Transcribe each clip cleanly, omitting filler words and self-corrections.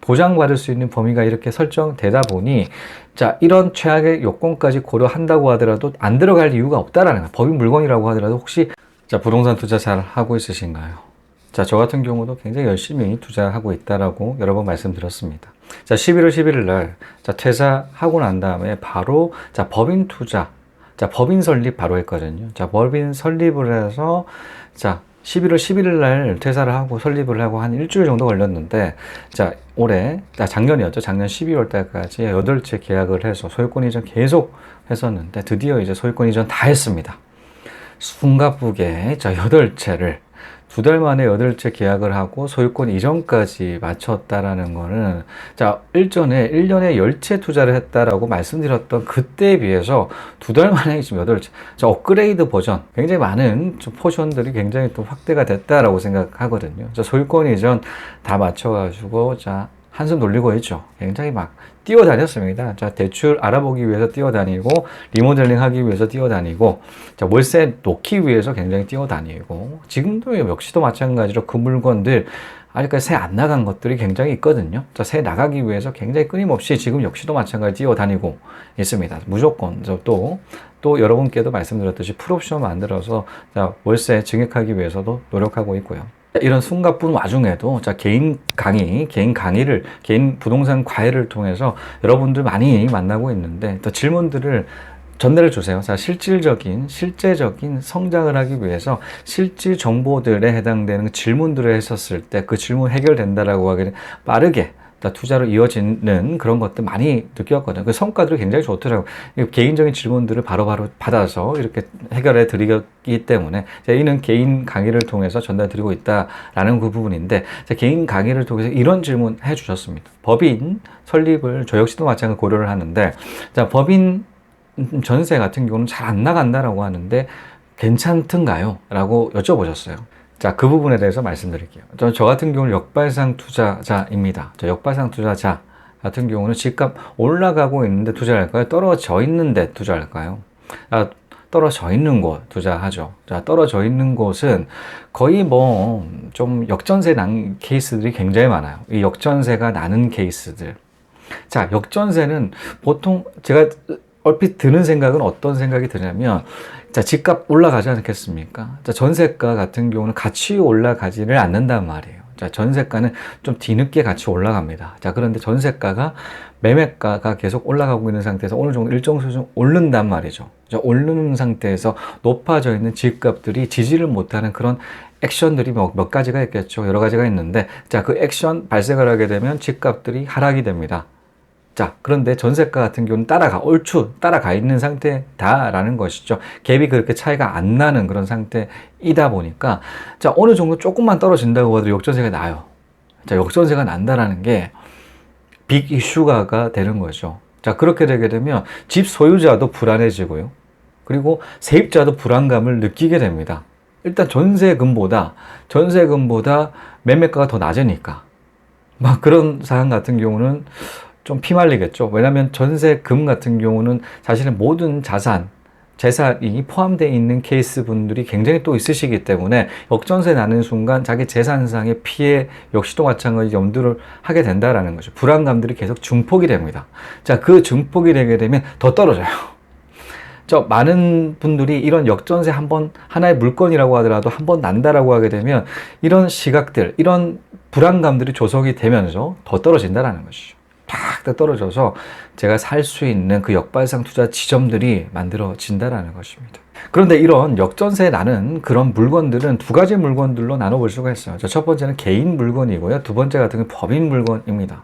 보장받을 수 있는 범위가 이렇게 설정되다 보니 자, 이런 최악의 요건까지 고려한다고 하더라도 안 들어갈 이유가 없다라는 거예요. 법인 물건이라고 하더라도 혹시 자, 부동산 투자 잘 하고 있으신가요? 자, 저 같은 경우도 굉장히 열심히 투자하고 있다라고 여러 번 말씀드렸습니다. 자, 11월 11일 날 자, 퇴사하고 난 다음에 바로 자, 법인 투자 자, 법인 설립 바로 했거든요. 자, 법인 설립을 해서 자, 11월 11일 날 퇴사를 하고 설립을 하고 한 일주일 정도 걸렸는데 자, 올해 작년이었죠. 작년 12월 달까지 8채 계약을 해서 소유권 이전 계속 했었는데 드디어 이제 소유권 이전 다 했습니다. 숨가쁘게 자, 8채를 2달 만에 8채 계약을 하고 소유권 이전까지 마쳤다라는 거는 자, 일전에 1년에 10채 투자를 했다라고 말씀드렸던 그때에 비해서 2달 만에 지금 8채 자, 업그레이드 버전 굉장히 많은 좀 포션들이 굉장히 또 확대가 됐다라고 생각하거든요. 자, 소유권 이전 다 마쳐가지고 자, 한숨 돌리고 있죠. 굉장히 막 뛰어다녔습니다. 자, 대출 알아보기 위해서 뛰어다니고, 리모델링 하기 위해서 뛰어다니고, 자, 월세 놓기 위해서 굉장히 뛰어다니고, 지금도 역시도 마찬가지로 그 물건들, 아직까지 새 안 나간 것들이 굉장히 있거든요. 자, 새 나가기 위해서 굉장히 끊임없이 지금 역시도 마찬가지로 뛰어다니고 있습니다. 무조건. 또 여러분께도 말씀드렸듯이 풀옵션 만들어서 자, 월세 증액하기 위해서도 노력하고 있고요. 이런 숨가쁜 와중에도 자, 개인 강의를, 개인 부동산 과외를 통해서 여러분들 많이 만나고 있는데 더 질문들을 전달해 주세요. 자, 실제적인 성장을 하기 위해서 실질 정보들에 해당되는 질문들을 했었을 때 그 질문 해결된다라고 하기는 빠르게 투자로 이어지는 그런 것들 많이 느꼈거든요. 그 성과들이 굉장히 좋더라고요. 개인적인 질문들을 바로바로 받아서 이렇게 해결해 드리기 때문에 이는 개인 강의를 통해서 전달 드리고 있다라는 그 부분인데 개인 강의를 통해서 이런 질문 해 주셨습니다. 법인 설립을 저 역시도 마찬가지로 고려를 하는데 자, 법인 전세 같은 경우는 잘 안 나간다라고 하는데 괜찮던가요? 라고 여쭤보셨어요. 자, 그 부분에 대해서 말씀드릴게요. 저 같은 경우는 역발상 투자자입니다. 역발상 투자자 같은 경우는 집값 올라가고 있는데 투자를 할까요? 떨어져 있는데 투자를 할까요? 떨어져 있는 곳 투자하죠. 자, 떨어져 있는 곳은 거의 뭐 좀 역전세 난 케이스들이 굉장히 많아요. 이 역전세가 나는 케이스들. 자, 역전세는 보통 제가 얼핏 드는 생각은 어떤 생각이 드냐면 자, 집값 올라가지 않겠습니까? 자, 전세가 같은 경우는 같이 올라가지를 않는단 말이에요. 자, 전세가는 좀 뒤늦게 같이 올라갑니다. 자, 그런데 전세가가 매매가가 계속 올라가고 있는 상태에서 어느 정도 일정 수준 오른단 말이죠. 자, 오르는 상태에서 높아져 있는 집값들이 지지를 못하는 그런 액션들이 몇 가지가 있겠죠. 여러 가지가 있는데 자, 그 액션 발생을 하게 되면 집값들이 하락이 됩니다. 자, 그런데 전세가 같은 경우는 얼추 따라가 있는 상태다라는 것이죠. 갭이 그렇게 차이가 안 나는 그런 상태이다 보니까, 자, 어느 정도 조금만 떨어진다고 하더라도 역전세가 나요. 자, 역전세가 난다라는 게 빅 이슈가 되는 거죠. 자, 그렇게 되게 되면 집 소유자도 불안해지고요. 그리고 세입자도 불안감을 느끼게 됩니다. 일단 전세금보다 매매가가 더 낮으니까. 막 그런 상황 같은 경우는 좀 피말리겠죠. 왜냐하면 전세금 같은 경우는 사실은 모든 재산이 포함되어 있는 케이스 분들이 굉장히 또 있으시기 때문에 역전세 나는 순간 자기 재산상의 피해 역시도 마찬가지 염두를 하게 된다라는 거죠. 불안감들이 계속 증폭이 됩니다. 자, 그 증폭이 되게 되면 더 떨어져요. 많은 분들이 이런 역전세 하나의 물건이라고 하더라도 한 번 난다라고 하게 되면 이런 시각들, 이런 불안감들이 조성이 되면서 더 떨어진다라는 것이죠. 팍 떨어져서 제가 살 수 있는 그 역발상 투자 지점들이 만들어진다라는 것입니다. 그런데 이런 역전세 나는 그런 물건들은 두 가지 물건들로 나눠볼 수가 있어요. 첫 번째는 개인 물건이고요. 두 번째 같은 경우는 법인 물건입니다.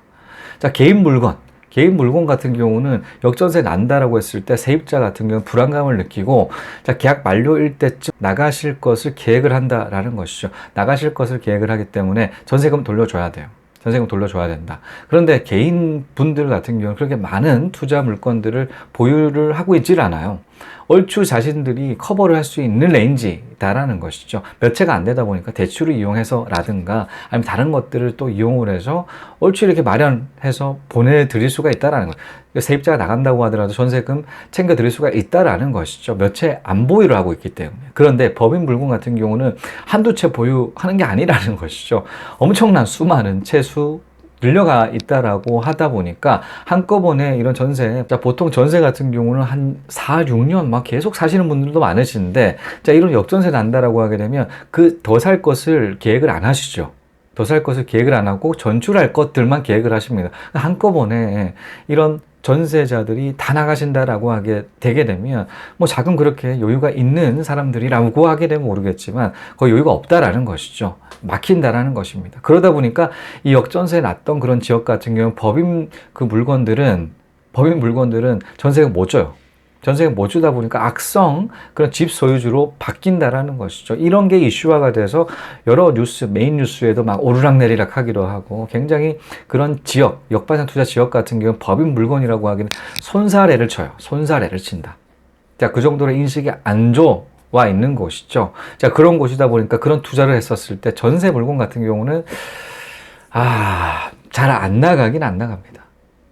자, 개인 물건 같은 경우는 역전세 난다라고 했을 때 세입자 같은 경우는 불안감을 느끼고 자, 계약 만료일 때쯤 나가실 것을 계획을 한다라는 것이죠. 나가실 것을 계획을 하기 때문에 전세금 돌려줘야 돼요. 전세금 돌려줘야 된다. 그런데 개인 분들 같은 경우는 그렇게 많은 투자 물건들을 보유를 하고 있질 않아요. 얼추 자신들이 커버를 할 수 있는 레인지다라는 것이죠. 몇 채가 안 되다 보니까 대출을 이용해서라든가 아니면 다른 것들을 또 이용을 해서 얼추 이렇게 마련해서 보내드릴 수가 있다라는 거예요. 세입자가 나간다고 하더라도 전세금 챙겨드릴 수가 있다라는 것이죠. 몇 채 안 보유를 하고 있기 때문에. 그런데 법인 물건 같은 경우는 한두 채 보유하는 게 아니라는 것이죠. 엄청난 수많은 채수 늘려가 있다라고 하다 보니까 한꺼번에 이런 전세, 자, 보통 전세 같은 경우는 한 4, 6년 막 계속 사시는 분들도 많으시는데, 자, 이런 역전세 난다라고 하게 되면 그 더 살 것을 계획을 안 하시죠. 더 살 것을 계획을 안 하고 전출할 것들만 계획을 하십니다. 한꺼번에 이런 전세자들이 다 나가신다라고 하게 되게 되면 뭐 자금 그렇게 여유가 있는 사람들이라고 하게 되면 모르겠지만 거의 여유가 없다라는 것이죠. 막힌다라는 것입니다. 그러다 보니까 이 역전세 났던 그런 지역 같은 경우는 법인 물건들은 전세가 못 줘요. 전세가 못 주다 보니까 악성 그런 집 소유주로 바뀐다라는 것이죠. 이런 게 이슈화가 돼서 여러 뉴스, 메인 뉴스에도 막 오르락내리락 하기도 하고 굉장히 그런 지역, 역발상 투자 지역 같은 경우는 법인 물건이라고 하기는 손사래를 쳐요. 손사래를 친다. 자, 그 정도로 인식이 안 좋아 있는 곳이죠. 자, 그런 곳이다 보니까 그런 투자를 했었을 때 전세 물건 같은 경우는 잘 안 나가긴 안 나갑니다.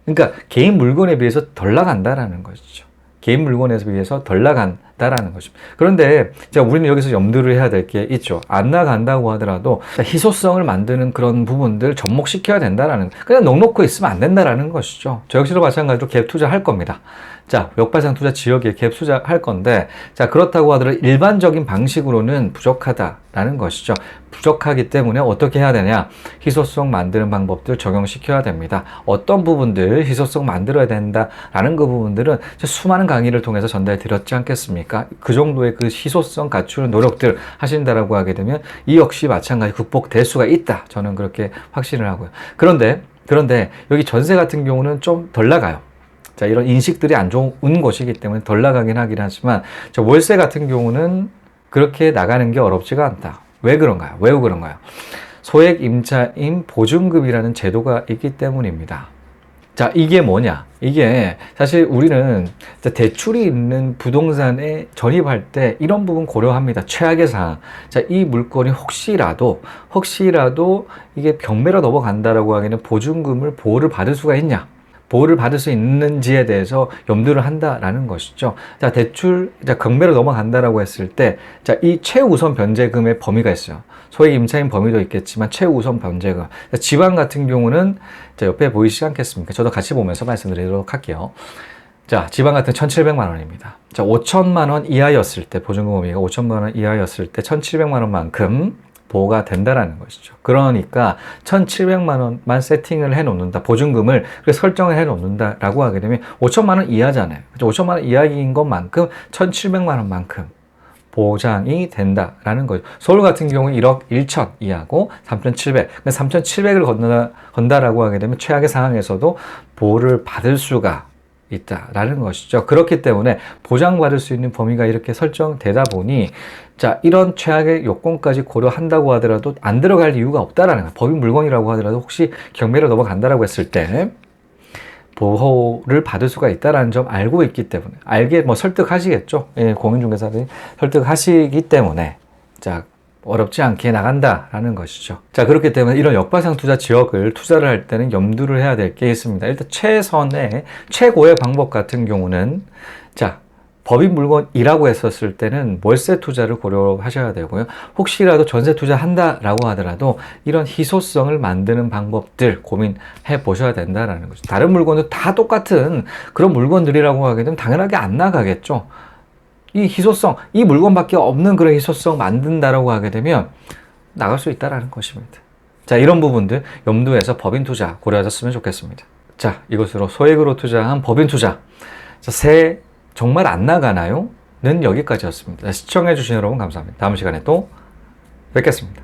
그러니까 개인 물건에 비해서 덜 나간다라는 것이죠. 개인 물건에 비해서 덜 나간다라는 것입니다. 그런데 우리는 여기서 염두를 해야 될 게 있죠. 안 나간다고 하더라도 희소성을 만드는 그런 부분들 접목시켜야 된다라는, 그냥 넉넉히 있으면 안 된다라는 것이죠. 저 역시도 마찬가지로 갭 투자할 겁니다. 자, 역발상 투자 지역에 갭 투자할 건데, 자, 그렇다고 하더라도 일반적인 방식으로는 부족하다라는 것이죠. 부족하기 때문에 어떻게 해야 되냐? 희소성 만드는 방법들 적용시켜야 됩니다. 어떤 부분들 희소성 만들어야 된다라는 그 부분들은 수많은 강의를 통해서 전달해 드렸지 않겠습니까? 그 정도의 그 희소성 갖추는 노력들 하신다라고 하게 되면 이 역시 마찬가지 극복될 수가 있다. 저는 그렇게 확신을 하고요. 그런데 여기 전세 같은 경우는 좀 덜 나가요. 자, 이런 인식들이 안 좋은 곳이기 때문에 덜 나가긴 하긴 하지만, 저 월세 같은 경우는 그렇게 나가는 게 어렵지가 않다. 왜 그런가요? 소액 임차인 보증금이라는 제도가 있기 때문입니다. 자, 이게 뭐냐? 이게 사실 우리는 대출이 있는 부동산에 전입할 때 이런 부분 고려합니다. 최악의 상황. 자, 이 물건이 혹시라도 이게 경매로 넘어간다라고 하기에는 보증금을 보호를 받을 수가 있냐? 보호를 받을 수 있는지에 대해서 염두를 한다라는 것이죠. 자, 경매로 넘어간다라고 했을 때, 자, 이 최우선 변제금의 범위가 있어요. 소액 임차인 범위도 있겠지만 최우선 변제금. 자, 지방 같은 경우는 자, 옆에 보이시지 않겠습니까? 저도 같이 보면서 말씀드리도록 할게요. 자, 지방 같은 1,700만 원입니다. 자, 5천만 원 이하였을 때, 보증금 범위가 5천만 원 이하였을 때 1,700만 원만큼 보호가 된다라는 것이죠. 그러니까 1,700만 원만 세팅을 해 놓는다. 보증금을 설정을 해 놓는다라고 하게 되면 5천만 원 이하잖아요. 5천만 원 이하인 것만큼 1,700만 원만큼 보장이 된다라는 거죠. 서울 같은 경우는 1억 1천 이하고 3,700. 3,700을 건다라고 하게 되면 최악의 상황에서도 보호를 받을 수가 있다라는 것이죠. 그렇기 때문에 보장받을 수 있는 범위가 이렇게 설정되다 보니, 자, 이런 최악의 요건까지 고려한다고 하더라도 안 들어갈 이유가 없다라는 거예요. 법인 물건이라고 하더라도 혹시 경매로 넘어간다라고 했을 때 보호를 받을 수가 있다라는 점 알고 있기 때문에, 알게 설득하시겠죠. 예, 공인중개사들이 설득하시기 때문에, 자, 어렵지 않게 나간다라는 것이죠. 자, 그렇기 때문에 이런 역발상 투자 지역을 투자를 할 때는 염두를 해야 될 게 있습니다. 일단 최고의 방법 같은 경우는, 자, 법인 물건이라고 했었을 때는 월세 투자를 고려하셔야 되고요. 혹시라도 전세 투자한다라고 하더라도 이런 희소성을 만드는 방법들 고민해 보셔야 된다라는 거죠. 다른 물건도 다 똑같은 그런 물건들이라고 하게 되면 당연하게 안 나가겠죠. 이 희소성, 이 물건밖에 없는 그런 희소성 만든다라고 하게 되면 나갈 수 있다라는 것입니다. 자, 이런 부분들 염두에서 법인 투자 고려하셨으면 좋겠습니다. 자, 이것으로 소액으로 투자한 법인 투자. 자, 새 정말 안 나가나요? 는 여기까지였습니다. 시청해주신 여러분 감사합니다. 다음 시간에 또 뵙겠습니다.